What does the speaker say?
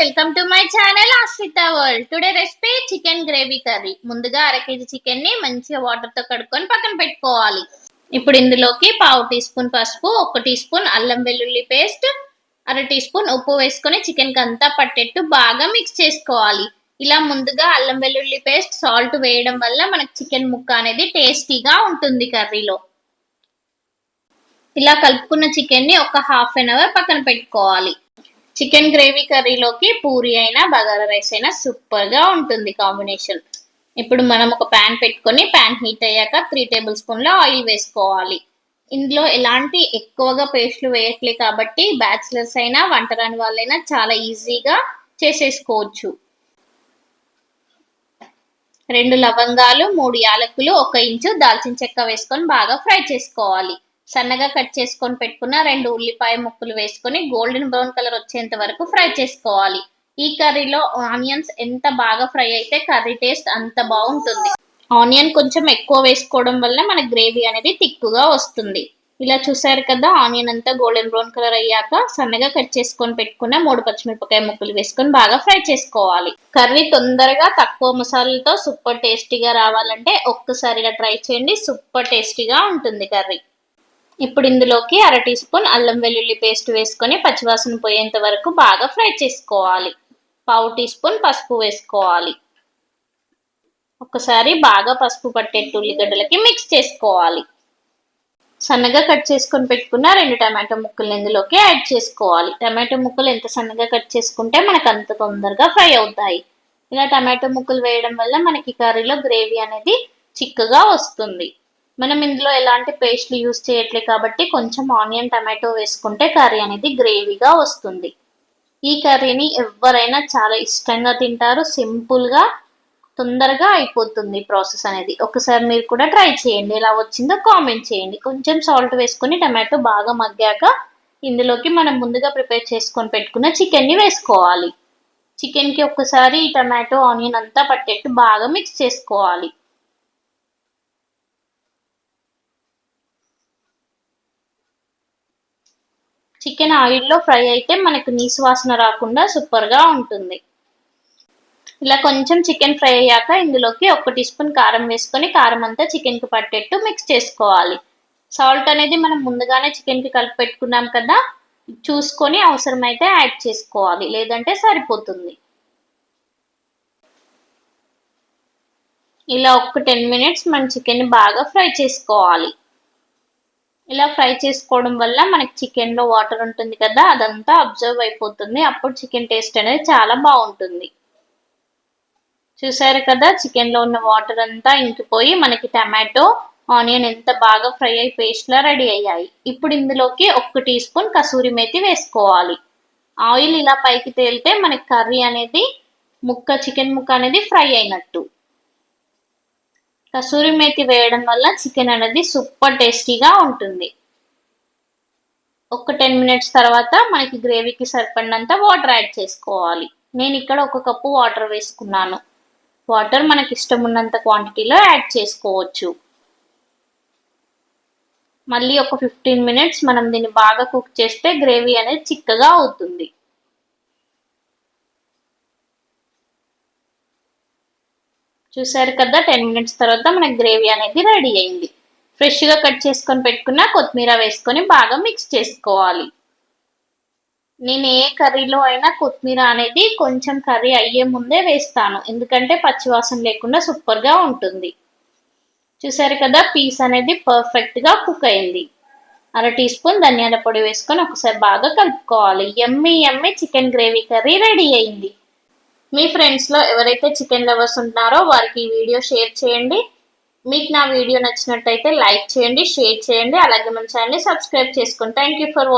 Welcome to my channel ఆశ్రిత world. Today recipe chicken gravy curry. ముందుగా 1/2 kg chicken ని మంచిగా వాటర్ తో కడుక్కొని పక్కన పెట్టుకోవాలి. ఇప్పుడు ఇందులోకి 1/2 టీ స్పూన్ పసుపు, 1 టీ స్పూన్ అల్లం వెల్లుల్లి పేస్ట్, 1/2 టీ స్పూన్ ఉప్పు వేసుకొని చికెన్ కి అంతా పట్టేట్టు బాగా మిక్స్ చేసుకోవాలి. ఇలా ముందుగా అల్లం వెల్లుల్లి పేస్ట్, సాల్ట్ వేయడం వల్ల మనకి చికెన్ ముక్క అనేది టేస్టీగా ఉంటుంది కర్రీలో. ఇలా కలుపుకున్న చికెన్ ని ఒక 1/2 అవర్ పక్కన పెట్టుకోవాలి. చికెన్ గ్రేవీ కర్రీలోకి పూరి అయినా బగారా రైస్ అయినా సూపర్ గా ఉంటుంది కాంబినేషన్. ఇప్పుడు మనం ఒక ప్యాన్ పెట్టుకొని ప్యాన్ హీట్ అయ్యాక 3 టేబుల్ స్పూన్ల ఆయిల్ వేసుకోవాలి. ఇందులో ఎలాంటి ఎక్కువగా పేస్ట్లు వేయట్లే కాబట్టి బ్యాచిలర్స్ అయినా వంట రాని వాళ్ళైనా చాలా ఈజీగా చేసేసుకోవచ్చు. 2 లవంగాలు, 3 యాలకులు, 1 ఇంచు దాల్చిన చెక్క వేసుకొని బాగా ఫ్రై చేసుకోవాలి. సన్నగా కట్ చేసుకొని పెట్టుకున్న 2 ఉల్లిపాయ ముక్కలు వేసుకొని గోల్డెన్ బ్రౌన్ కలర్ వచ్చేంత వరకు ఫ్రై చేసుకోవాలి. ఈ కర్రీలో ఆనియన్స్ ఎంత బాగా ఫ్రై అయితే కర్రీ టేస్ట్ అంత బాగుంటుంది. ఆనియన్ కొంచెం ఎక్కువ వేసుకోవడం వల్ల మన గ్రేవీ అనేది తిక్కుగా వస్తుంది. ఇలా చూసారు కదా, ఆనియన్ అంతా గోల్డెన్ బ్రౌన్ కలర్ అయ్యాక సన్నగా కట్ చేసుకొని పెట్టుకున్న 3 పచ్చిమిరపకాయ ముక్కలు వేసుకొని బాగా ఫ్రై చేసుకోవాలి. కర్రీ తొందరగా తక్కువ మసాలాలతో సూపర్ టేస్టీగా రావాలంటే ఒక్కసారి ఇలా ట్రై చేయండి. సూపర్ టేస్టీగా ఉంటుంది కర్రీ. ఇప్పుడు ఇందులోకి 1/2 టీ స్పూన్ అల్లం వెల్లుల్లి పేస్ట్ వేసుకొని పచ్చివాసన పోయేంత వరకు బాగా ఫ్రై చేసుకోవాలి. 1/2 టీ స్పూన్ పసుపు వేసుకోవాలి. ఒకసారి బాగా పసుపు పట్టేట్టు ఉల్లిగడ్డలకి మిక్స్ చేసుకోవాలి. సన్నగా కట్ చేసుకొని పెట్టుకున్న 2 టమాటో ముక్కలు ఇందులోకి యాడ్ చేసుకోవాలి. టమాటో ముక్కలు ఎంత సన్నగా కట్ చేసుకుంటే మనకు అంత తొందరగా ఫ్రై అవుతాయి. ఇలా టమాటో ముక్కలు వేయడం వల్ల మనకి కర్రీలో గ్రేవీ అనేది చిక్కగా వస్తుంది. మనం ఇందులో ఎలాంటి పేస్ట్లు యూజ్ చేయట్లే కాబట్టి కొంచెం ఆనియన్ టమాటో వేసుకుంటే కర్రీ అనేది గ్రేవీగా వస్తుంది. ఈ కర్రీని ఎవరైనా చాలా ఇష్టంగా తింటారు. సింపుల్గా తొందరగా అయిపోతుంది ప్రాసెస్ అనేది. ఒకసారి మీరు కూడా ట్రై చేయండి. ఎలా వచ్చిందో కామెంట్ చేయండి. కొంచెం సాల్ట్ వేసుకొని టమాటో బాగా మగ్గాక ఇందులోకి మనం ముందుగా ప్రిపేర్ చేసుకొని పెట్టుకున్న చికెన్ని వేసుకోవాలి. చికెన్కి ఒక్కసారి ఈ టమాటో ఆనియన్ అంతా పట్టేట్టు బాగా మిక్స్ చేసుకోవాలి. చికెన్ ఆయిల్లో ఫ్రై అయితే మనకు నీసు వాసన రాకుండా సూపర్గా ఉంటుంది. ఇలా కొంచెం చికెన్ ఫ్రై అయ్యాక ఇందులోకి 1 టీ స్పూన్ కారం వేసుకొని కారం అంతా చికెన్కి పట్టేట్టు మిక్స్ చేసుకోవాలి. సాల్ట్ అనేది మనం ముందుగానే చికెన్కి కలిపి పెట్టుకున్నాం కదా, చూసుకొని అవసరమైతే యాడ్ చేసుకోవాలి, లేదంటే సరిపోతుంది. ఇలా ఒక 10 మినిట్స్ మనం చికెన్ని బాగా ఫ్రై చేసుకోవాలి. ఇలా ఫ్రై చేసుకోవడం వల్ల మనకి చికెన్లో వాటర్ ఉంటుంది కదా, అదంతా అబ్జర్వ్ అయిపోతుంది. అప్పుడు చికెన్ టేస్ట్ అనేది చాలా బాగుంటుంది. చూసారు కదా, చికెన్లో ఉన్న వాటర్ అంతా ఇంకిపోయి మనకి టమాటో ఆనియన్ ఎంత బాగా ఫ్రై అయ్యి పేస్ట్లా రెడీ అయ్యాయి. ఇప్పుడు ఇందులోకి 1 టీ స్పూన్ కసూరి మేతి వేసుకోవాలి. ఆయిల్ ఇలా పైకి తేలితే మనకి కర్రీ అనేది చికెన్ ముక్క అనేది ఫ్రై అయినట్టు. కసూరి మేతి వేయడం వల్ల చికెన్ అనేది సూపర్ టేస్టీగా ఉంటుంది. ఒక 10 మినిట్స్ తర్వాత మనకి గ్రేవీకి సరిపడినంత వాటర్ యాడ్ చేసుకోవాలి. నేను ఇక్కడ 1 కప్పు వాటర్ వేసుకున్నాను. వాటర్ మనకి ఇష్టం ఉన్నంత క్వాంటిటీలో యాడ్ చేసుకోవచ్చు. మళ్ళీ ఒక 15 మినిట్స్ మనం దీన్ని బాగా కుక్ చేస్తే గ్రేవీ అనేది చిక్కగా అవుతుంది. చూసారు కదా, 10 మినిట్స్ తర్వాత మనకి గ్రేవీ అనేది రెడీ అయింది. ఫ్రెష్గా కట్ చేసుకొని పెట్టుకున్న కొత్తిమీర వేసుకొని బాగా మిక్స్ చేసుకోవాలి. నేను ఏ కర్రీలో అయినా కొత్తిమీర అనేది కొంచెం కర్రీ అయ్యే ముందే వేస్తాను, ఎందుకంటే పచ్చివాసన లేకుండా సూపర్గా ఉంటుంది. చూసారు కదా, పీస్ అనేది పర్ఫెక్ట్గా కుక్ అయింది. 1/2 టీ స్పూన్ ధనియాల పొడి వేసుకొని ఒకసారి బాగా కలుపుకోవాలి. Yummy yummy chicken gravy curry ready అయింది. మీ ఫ్రెండ్స్లో ఎవరైతే చికెన్ లవర్స్ ఉంటారో వారికి ఈ వీడియో షేర్ చేయండి. మీకు నా వీడియో నచ్చినట్టయితే లైక్ చేయండి, షేర్ చేయండి, అలాగే మన ఛానల్ని సబ్స్క్రైబ్ చేసుకోండి. Thank you for watching.